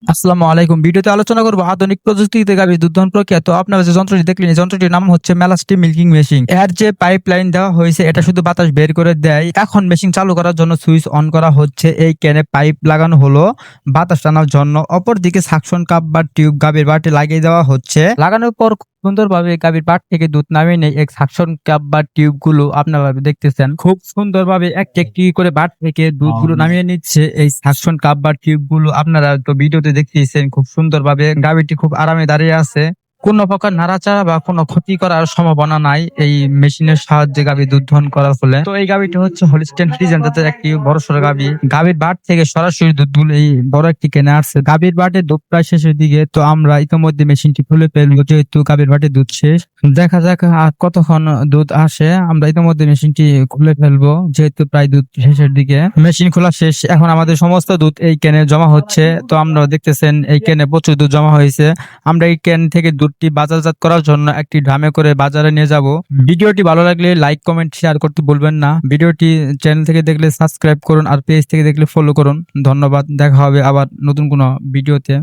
আসসালামু আলাইকুম। ভিডিওতে আলোচনা করব আধুনিক প্রযুক্তিতে গাভীর দুধ দহন প্রক্রিয়া। তো আপনারা যে যন্ত্রটি দেখলেন, এই যন্ত্রটির নাম হচ্ছে মেলাস্টি মিল্কিং মেশিন। এর যে পাইপলাইন দেওয়া হয়েছে এটা শুধু বাতাস বের করে দেয়। এখন মেশিন চালু করার জন্য সুইচ অন করা হচ্ছে। এই ক্যানে পাইপ লাগানো হলো বাতাস টানার জন্য। অপরদিকে সাকশন কাপ বা টিউব গাভীর বাটে লাগিয়ে দেওয়া হচ্ছে। লাগানোর পর খুব সুন্দরভাবে গাভীর বাট থেকে দুধ নামিয়ে নেয়। এই সাকশন কাপ বা টিউব গুলো আপনারা দেখতেছেন খুব সুন্দরভাবে একটি একটি করে বাট থেকে দুধগুলো নামিয়ে নিচ্ছে। এই সাকশন কাপ বা টিউব গুলো আপনারা তো ভিডিওতে দেখতেছেন খুব সুন্দরভাবে গাভীটি খুব আরামে দাঁড়িয়ে আছে। কোনো প্রকার নাড়াচাড়া বা কোনো ক্ষতি করার সম্ভাবনা নাই এই মেশিনের সাহায্যে গাভী দুধ দহন করার ফলে। তো এই গাভীটি হচ্ছে হলিস্টেইন ফ্রিজিয়ান জাতের একটি বড়সড় গাভী। গাভীর বাট থেকে সরাসরি দুধগুলো এই বড় একটি কেনে আসছে। গাভীর বাটে দুধ প্রায় শেষের দিকে। তো আমরা ইতিমধ্যে মেশিনটি খুলে ফেলবো যেহেতু গাভীর বাটে দুধ শেষ। দেখা যাক আর কতক্ষণ দুধ আসে। আমরা ইতিমধ্যে মেশিনটি খুলে ফেলবো যেহেতু প্রায় দুধ শেষের দিকে। মেশিন খোলা শেষ। এখন আমাদের সমস্ত দুধ এই ক্যানে জমা হচ্ছে। তো আমরা দেখতেছেন এই ক্যানে প্রচুর দুধ জমা হয়েছে। আমরা এই ক্যান থেকে দুধটি বাজারজাত করার জন্য একটি ড্রামে করে বাজারে নিয়ে যাব। ভিডিওটি ভালো লাগলে লাইক কমেন্ট শেয়ার করতে ভুলবেন না। ভিডিওটি চ্যানেল থেকে দেখলে সাবস্ক্রাইব করুন আর পেজ থেকে দেখলে ফলো করুন। ধন্যবাদ। দেখা হবে আবার নতুন কোনো ভিডিওতে।